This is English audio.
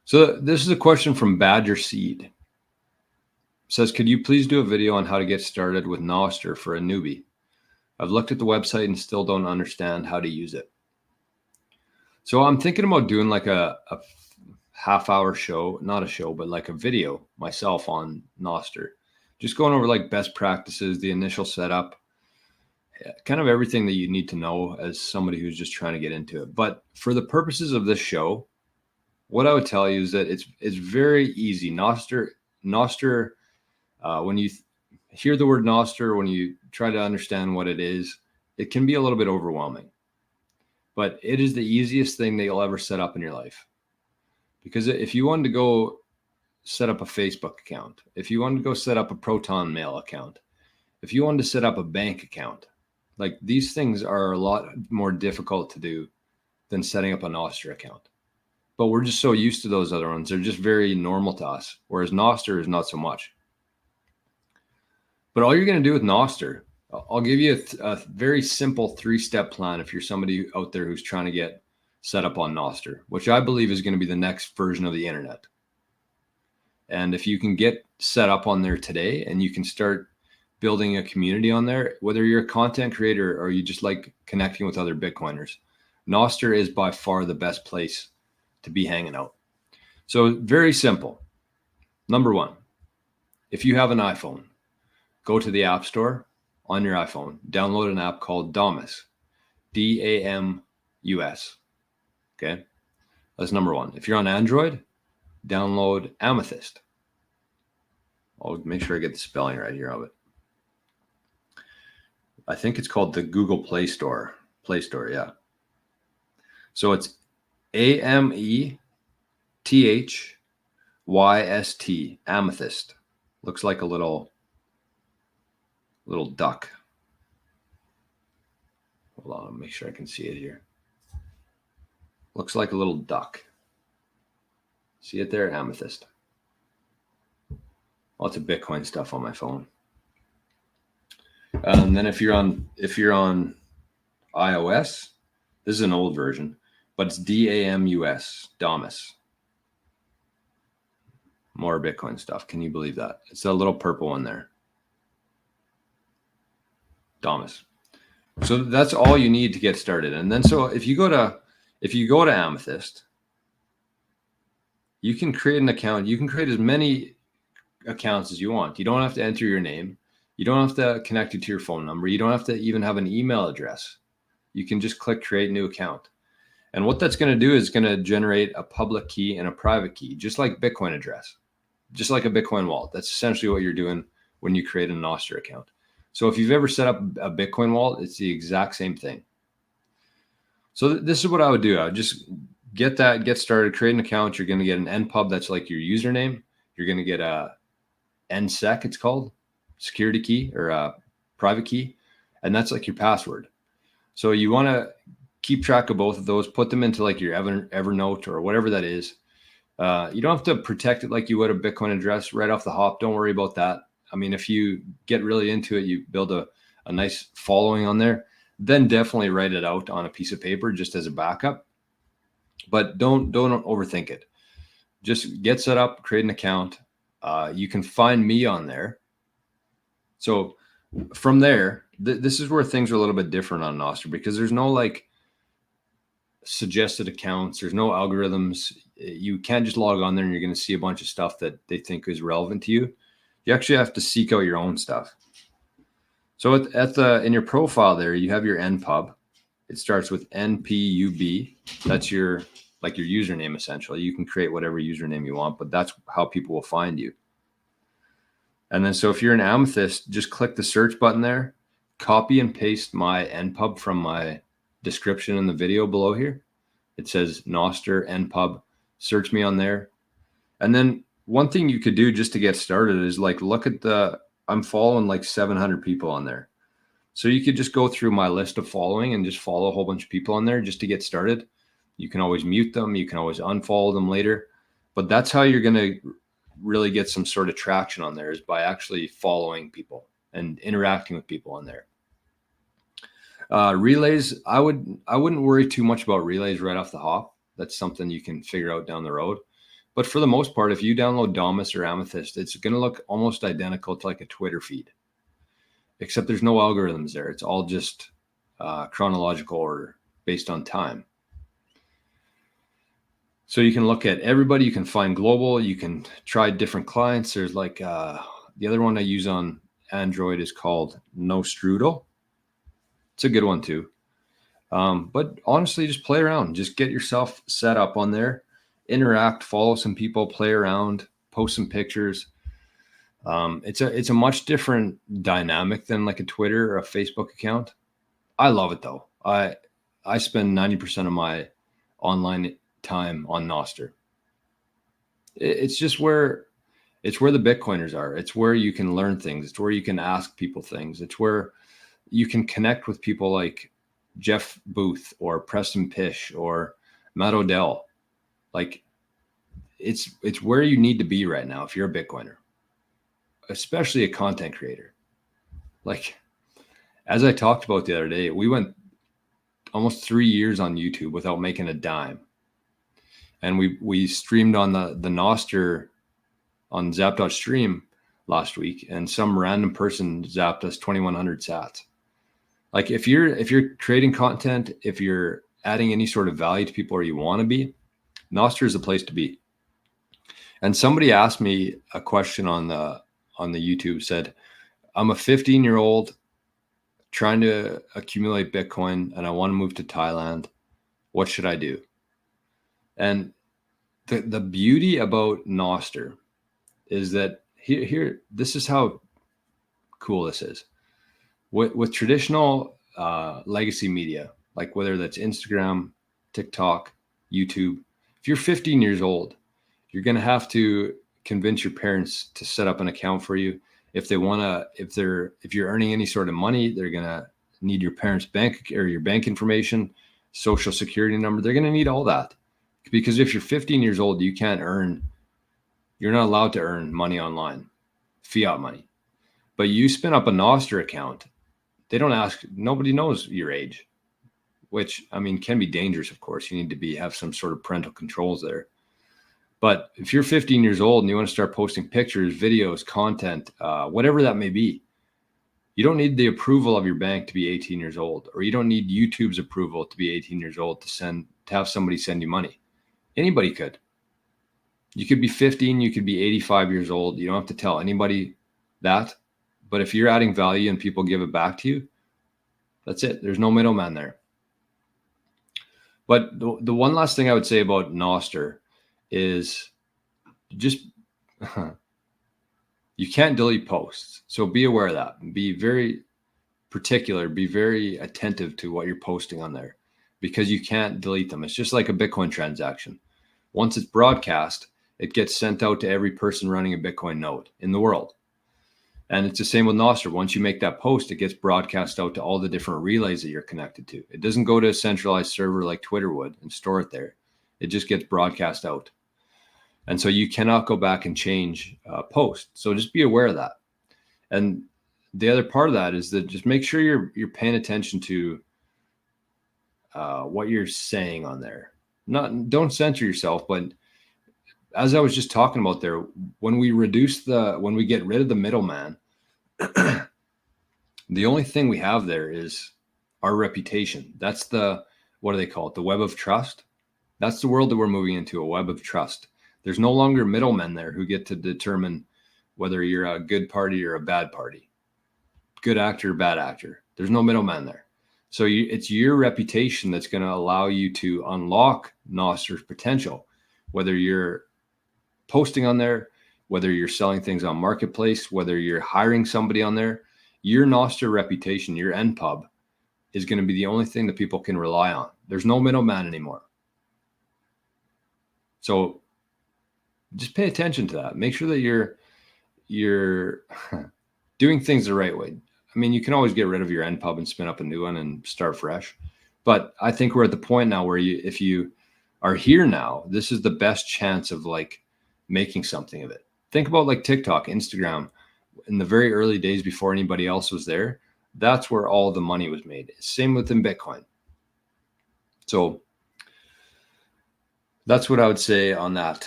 So this is a question from Badger Seed. It says, could you please do a video on how to get started with Nostr for a newbie? I've looked at the website and still don't understand how to use it. So I'm thinking about doing like a half-hour show, not a show, but like a video myself on Nostr. Just going over like best practices, the initial setup, kind of everything that you need to know as somebody who's just trying to get into it. But for the purposes of this show, what I would tell you is that it's very easy. Nostr, when you hear the word Nostr, when you try to understand what it is, it can be a little bit overwhelming. But it is the easiest thing that you'll ever set up in your life. Because if you wanted to go set up a Facebook account, if you wanted to go set up a Proton Mail account, if you wanted to set up a bank account, like these things are a lot more difficult to do than setting up a Nostr account. But we're just so used to those other ones. They're just very normal to us, whereas Nostr is not so much. But all you're going to do with Nostr, I'll give you a very simple 3-step plan if you're somebody out there who's trying to get set up on Nostr, which I believe is going to be the next version of the internet. And if you can get set up on there today and you can start building a community on there, whether you're a content creator or you just like connecting with other Bitcoiners, Nostr is by far the best place to be hanging out. So very simple. Number one, if you have an iPhone, go to the App Store on your iPhone, download an app called Damus, D-A-M-U-S. Okay, that's number one. If you're on Android, download Amethyst. I'll make sure I get the spelling right here of it. I think it's called the Google Play Store. Yeah. So it's A-M-E-T-H-Y-S-T, Amethyst. Looks like a little duck. Hold on, make sure I can see it here. Looks like a little duck. See it there, Amethyst. Lots of Bitcoin stuff on my phone. And then if you're on iOS, this is an old version, but it's D-A-M-U-S, Damus. More Bitcoin stuff. Can you believe that? It's that little purple one there. Damus. So that's all you need to get started. And then so if you go to Amethyst, you can create an account. You can create as many accounts as you want. You don't have to enter your name. You don't have to connect it to your phone number. You don't have to even have an email address. You can just click create new account. And what that's going to do is going to generate a public key and a private key, just like Bitcoin address, just like a Bitcoin wallet. That's essentially what you're doing when you create a Nostr account. So if you've ever set up a Bitcoin wallet, it's the exact same thing. So this is what I would do. I would just get started, create an account. You're going to get an npub that's like your username. You're going to get a nsec, it's called, security key or a private key, and that's like your password. So you want to keep track of both of those, put them into like your Evernote or whatever that is. You don't have to protect it like you would a Bitcoin address right off the hop. Don't worry about that. I mean, if you get really into it, you build a nice following on there, then definitely write it out on a piece of paper just as a backup. But don't overthink it. Just get set up, create an account. You can find me on there. So from there, this is where things are a little bit different on Nostr, because there's no like suggested accounts. There's no algorithms. You can't just log on there and you're going to see a bunch of stuff that they think is relevant to you. You actually have to seek out your own stuff. So in your profile there, you have your npub. It starts with npub. That's your username essentially. You can create whatever username you want, but that's how people will find you. And then so if you're an Amethyst, just click the search button there, copy and paste my npub from my description in the video below here. It says Nostr npub. Search me on there. And then one thing you could do just to get started is like look at I'm following like 700 people on there. So you could just go through my list of following and just follow a whole bunch of people on there just to get started. You can always mute them. You can always unfollow them later. But that's how you're going to really get some sort of traction on there, is by actually following people and interacting with people on there. Relays, I wouldn't worry too much about relays right off the hop. That's something you can figure out down the road. But for the most part, if you download Damus or Amethyst, it's going to look almost identical to like a Twitter feed, except there's no algorithms there. It's all just chronological order based on time. So you can look at everybody. You can find global. You can try different clients. There's like the other one I use on Android is called Nostr. It's a good one too. But honestly, just play around. Just get yourself set up on there, interact, follow some people, play around, post some pictures. It's a much different dynamic than like a Twitter or a Facebook account. I love it though. I spend 90% of my online time on Nostr. It's just where the Bitcoiners are. It's where you can learn things. It's where you can ask people things. It's where you can connect with people like Jeff Booth or Preston Pish or Matt Odell. Like it's where you need to be right now if you're a Bitcoiner, especially a content creator. Like as I talked about the other day, we went almost 3 years on YouTube without making a dime. And we streamed on the Nostr on Zap.stream last week, and some random person zapped us 2,100 sats. Like if you're creating content, if you're adding any sort of value to people or you want to be, Nostr is the place to be. And somebody asked me a question on the YouTube, said, I'm a 15-year-old trying to accumulate Bitcoin and I want to move to Thailand. What should I do? And the beauty about Nostr is that here this is how cool this is. With traditional legacy media, like whether that's Instagram, TikTok, YouTube, if you're 15 years old, you're going to have to convince your parents to set up an account for you. If you're earning any sort of money, they're going to need your parents' bank or your bank information, social security number. They're going to need all that. Because if you're 15 years old, you're not allowed to earn money online, fiat money. But you spin up a Nostr account, they don't ask, nobody knows your age, which I mean can be dangerous, of course. You need to have some sort of parental controls there. But if you're 15 years old and you want to start posting pictures, videos, content, whatever that may be, you don't need the approval of your bank to be 18 years old, or you don't need YouTube's approval to be 18 years old to have somebody send you money. Anybody could. You could be 15, you could be 85 years old. You don't have to tell anybody that. But if you're adding value and people give it back to you, that's it. There's no middleman there. But the one last thing I would say about Nostr is just you can't delete posts. So be aware of that. Be very particular. Be very attentive to what you're posting on there because you can't delete them. It's just like a Bitcoin transaction. Once it's broadcast, it gets sent out to every person running a Bitcoin node in the world. And it's the same with Nostr. Once you make that post, it gets broadcast out to all the different relays that you're connected to. It doesn't go to a centralized server like Twitter would and store it there. It just gets broadcast out. And so you cannot go back and change post. So just be aware of that. And the other part of that is that just make sure you're paying attention to what you're saying on there. Don't censor yourself, but as I was just talking about there, when we get rid of the middleman, the only thing we have there is our reputation. That's what do they call it? The web of trust. That's the world that we're moving into, a web of trust. There's no longer middlemen there who get to determine whether you're a good party or a bad party, good actor, bad actor. There's no middleman there. So it's your reputation that's going to allow you to unlock Nostr's potential, whether you're posting on there, whether you're selling things on Marketplace, whether you're hiring somebody on there. Your Nostr reputation, your NPub, is going to be the only thing that people can rely on. There's no middleman anymore. So just pay attention to that. Make sure that you're doing things the right way. I mean, you can always get rid of your NPub and spin up a new one and start fresh. But I think we're at the point now where if you are here now, this is the best chance of like making something of it. Think about like TikTok, Instagram, in the very early days before anybody else was there. That's where all the money was made. Same within Bitcoin. So that's what I would say on that.